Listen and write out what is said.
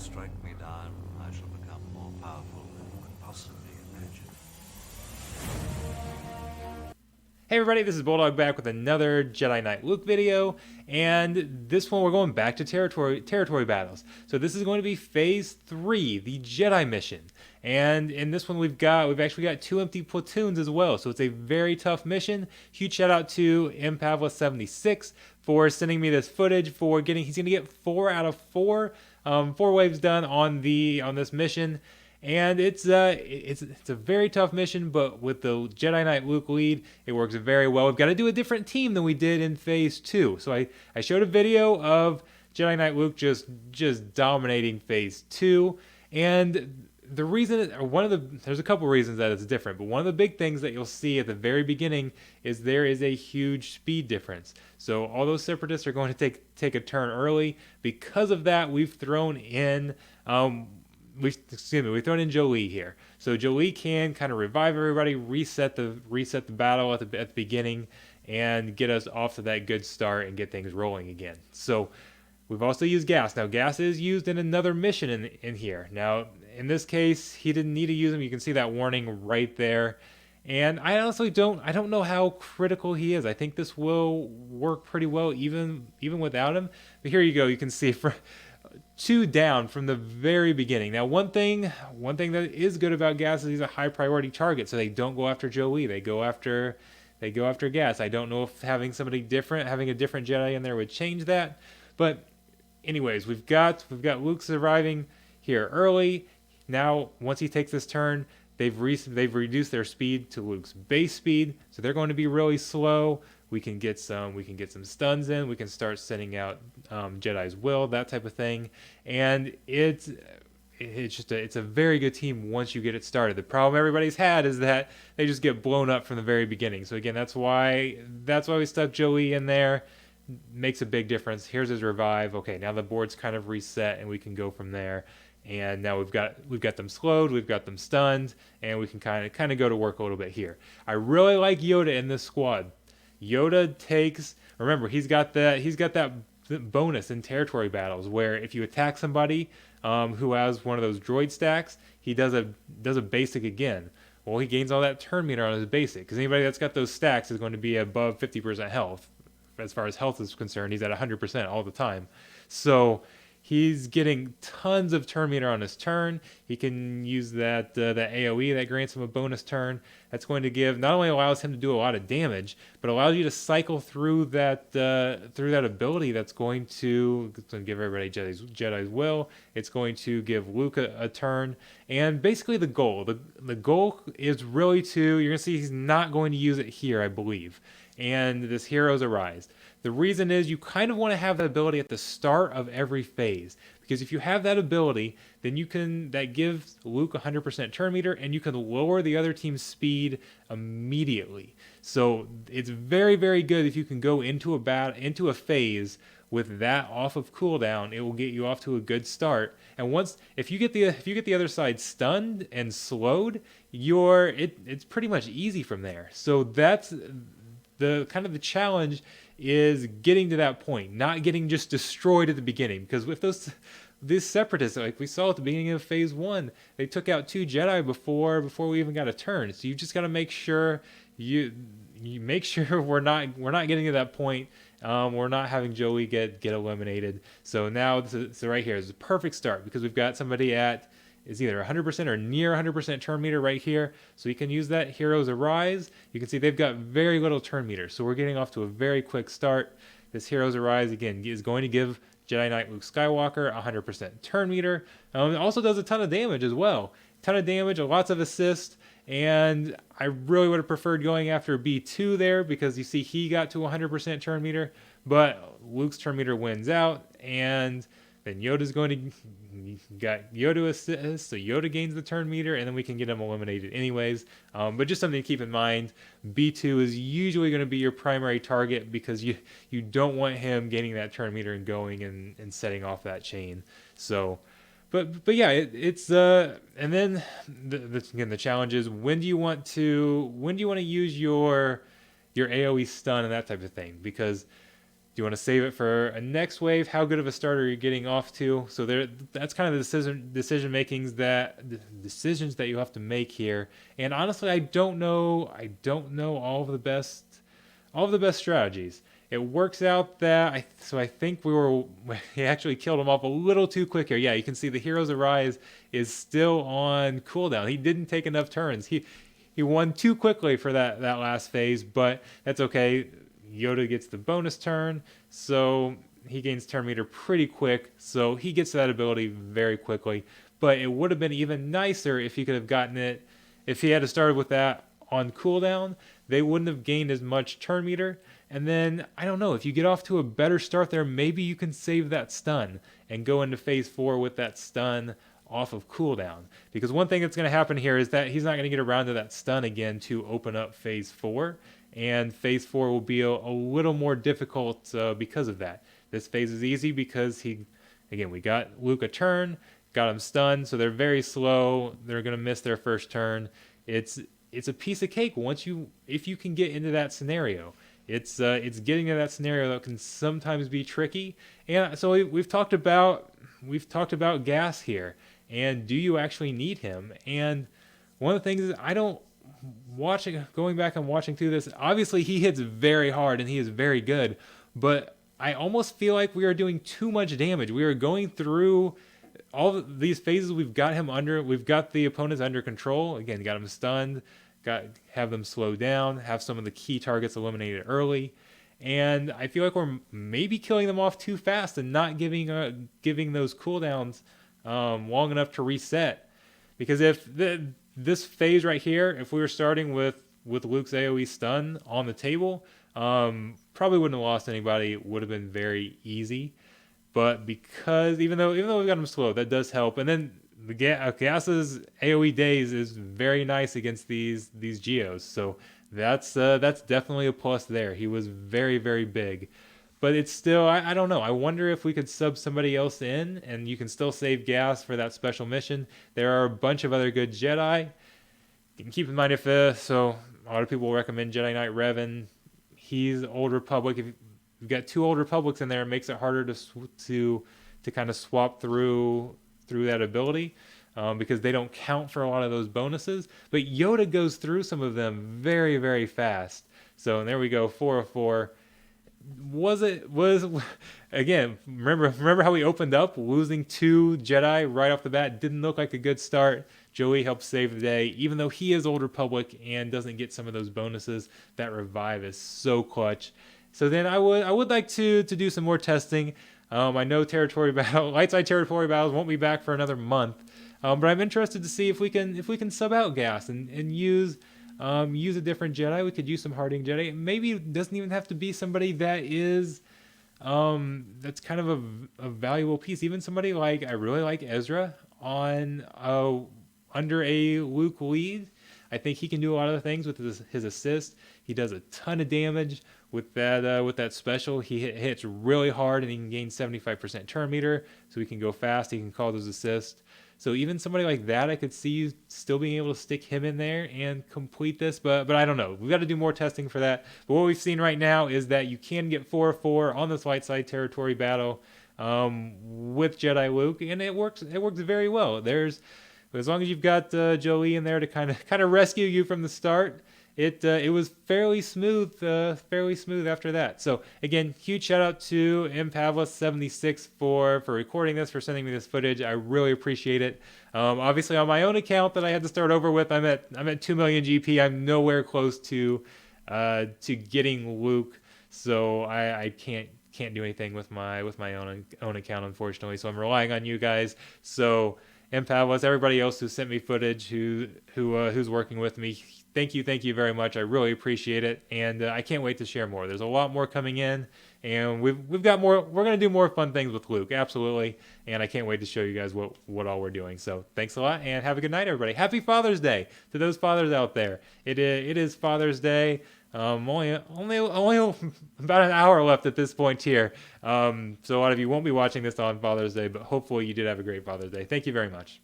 strike me down, I shall become more powerful than you could possibly imagine. Hey everybody, this is Bulldog back with another Jedi Knight Luke video, and this one we're going back to territory battles. So this is going to be Phase 3, the Jedi mission. And in this one we've actually got 2 empty platoons as well, so it's a very tough mission. Huge shout out to Impavla76 for sending me this footage, he's gonna get 4 out of 4, 4 waves done on this mission. And it's a very tough mission, but with the Jedi Knight Luke lead, it works very well. We've got to do a different team than we did in Phase 2. So I showed a video of Jedi Knight Luke just dominating Phase 2, and the reason, there's a couple reasons that it's different, but one of the big things that you'll see at the very beginning is there is a huge speed difference. So all those separatists are going to take a turn early. Because of that, we've thrown in we've thrown in Jolie here. So Jolie can kind of revive everybody, reset the battle at the beginning, and get us off to that good start and get things rolling again. So we've also used gas. Now gas is used in another mission in here. Now in this case, he didn't need to use them. You can see that warning right there. And I honestly don't know how critical he is. I think this will work pretty well even without him. But here you go. You can see for 2 down from the very beginning. Now, one thing that is good about Gas is he's a high priority target, so they don't go after Joey. They go after Gas. I don't know if having a different Jedi in there would change that, but anyways, we've got Luke surviving here early. Now, once he takes this turn, they've reduced their speed to Luke's base speed, so they're going to be really slow. We can get some stuns in. We can start sending out Jedi's Will, that type of thing, and it's a very good team once you get it started. The problem everybody's had is that they just get blown up from the very beginning. So again, that's why we stuck Joey in there. Makes a big difference. Here's his revive. Okay, now the board's kind of reset, and we can go from there. And now we've got them slowed, we've got them stunned, and we can kind of go to work a little bit here. I really like Yoda in this squad. Yoda remember, he's got that bonus in territory battles where if you attack somebody who has one of those droid stacks, he does a basic again. Well, he gains all that turn meter on his basic, because anybody that's got those stacks is going to be above 50% health. As far as health is concerned, he's at 100% all the time. So he's getting tons of turn meter on his turn. He can use that AoE that grants him a bonus turn. That's going to not only allows him to do a lot of damage, but allows you to cycle through that ability that's going to give everybody Jedi's Will. It's going to give Luke a turn. And basically the goal is really you're going to see he's not going to use it here, I believe. And this Heroes Arise. The reason is you kind of want to have that ability at the start of every phase, because if you have that ability, then that gives Luke 100% turn meter, and you can lower the other team's speed immediately. So it's very, very good if you can go into a phase with that off of cooldown. It will get you off to a good start. And if you get the other side stunned and slowed, it's pretty much easy from there. So that's the challenge, is getting to that point, not getting just destroyed at the beginning. Because with these separatists, like we saw at the beginning of Phase 1, they took out 2 Jedi before we even got a turn. So you just got to make sure you make sure we're not getting to that point. We're not having Joey get eliminated. So now right here is a perfect start, because we've got somebody is either 100% or near 100% turn meter right here. So you can use that Heroes Arise. You can see they've got very little turn meter. So we're getting off to a very quick start. This Heroes Arise, again, is going to give Jedi Knight Luke Skywalker 100% turn meter. It also does a ton of damage as well. Ton of damage, lots of assist. And I really would have preferred going after B2 there, because you see he got to 100% turn meter. But Luke's turn meter wins out, and then Yoda's got Yoda assist, so Yoda gains the turn meter, and then we can get him eliminated anyways. But just something to keep in mind, B2 is usually going to be your primary target, because you don't want him gaining that turn meter and going and setting off that chain. So, but yeah, and then the challenge is, when do you want to use your AoE stun and that type of thing, because Do you want to save it for a next wave? How good of a start are you getting off to? So that's kind of the decisions that you have to make here. And honestly, I don't know all of the best strategies. It works out that I think he actually killed him off a little too quick here. Yeah, you can see the Heroes Arise is still on cooldown. He didn't take enough turns. He won too quickly for that last phase, but that's okay. Yoda gets the bonus turn, so he gains turn meter pretty quick, so he gets that ability very quickly. But it would have been even nicer if he could have gotten it, if he had started with that on cooldown. They wouldn't have gained as much turn meter. And then, I don't know, if you get off to a better start there, maybe you can save that stun and go into phase 4 with that stun off of cooldown. Because one thing that's going to happen here is that he's not going to get around to that stun again to open up phase 4. And phase 4 will be a little more difficult because of that. This phase is easy because we got Luke a turn, got him stunned, so they're very slow. They're going to miss their first turn. It's a piece of cake if you can get into that scenario. It's getting to that scenario that can sometimes be tricky. And so we've talked about gas here, and do you actually need him? And one of the things is going back and watching through this, obviously he hits very hard and he is very good, but I almost feel like we are doing too much damage. We are going through all of these phases. We've got the opponents under control. Again, got them stunned, have them slow down, have some of the key targets eliminated early. And I feel like we're maybe killing them off too fast and not giving those cooldowns long enough to reset. Because if this phase right here, if we were starting with Luke's AoE stun on the table, probably wouldn't have lost anybody. It would have been very easy. But because even though we got him slow, that does help. And then the Gas's AoE days is very nice against these Geos. So that's definitely a plus there. He was very, very big. But it's still, I don't know. I wonder if we could sub somebody else in and you can still save gas for that special mission. There are a bunch of other good Jedi. You can keep in mind a lot of people recommend Jedi Knight Revan. He's Old Republic. If you've got 2 Old Republics in there, it makes it harder to kind of swap through that ability because they don't count for a lot of those bonuses. But Yoda goes through some of them very, very fast. So and there we go, 4 of 4. Again, remember how we opened up losing 2 Jedi right off the bat? Didn't look like a good start. Joey helped save the day, even though he is Old Republic and doesn't get some of those bonuses. That revive is so clutch. So then I would like to do some more testing. I know light side territory battles won't be back for another month, but I'm interested to see if we can sub out gas and use a different Jedi. We could use some Harding Jedi. Maybe it doesn't even have to be somebody that is that's kind of a valuable piece. Even somebody like, I really like Ezra on under a Luke lead. I think he can do a lot of the things with his assist. He does a ton of damage with that special. He hits really hard and he can gain 75% turn meter, so he can go fast. He can call those assists. So even somebody like that, I could see you still being able to stick him in there and complete this, but I don't know. We've got to do more testing for that. But what we've seen right now is that you can get 4-4 on this light side territory battle with Jedi Luke, and it works very well. As long as you've got Joey in there to kind of rescue you from the start, it was fairly smooth after that. So again, huge shout out to Impavla76 for recording this, for sending me this footage. I really appreciate it. Obviously on my own account that I had to start over with, I'm at 2 million GP. I'm nowhere close to getting Luke, so I can't do anything with my own account, unfortunately. So I'm relying on you guys. So Impavlas, everybody else who sent me footage, who's working with me, thank you very much. I really appreciate it, and I can't wait to share more. There's a lot more coming in, and we've got more. We're gonna do more fun things with Luke, absolutely, and I can't wait to show you guys what all we're doing. So thanks a lot, and have a good night, everybody. Happy Father's Day to those fathers out there. It is Father's Day. Only about an hour left at this point here. So a lot of you won't be watching this on Father's Day, but hopefully you did have a great Father's Day. Thank you very much.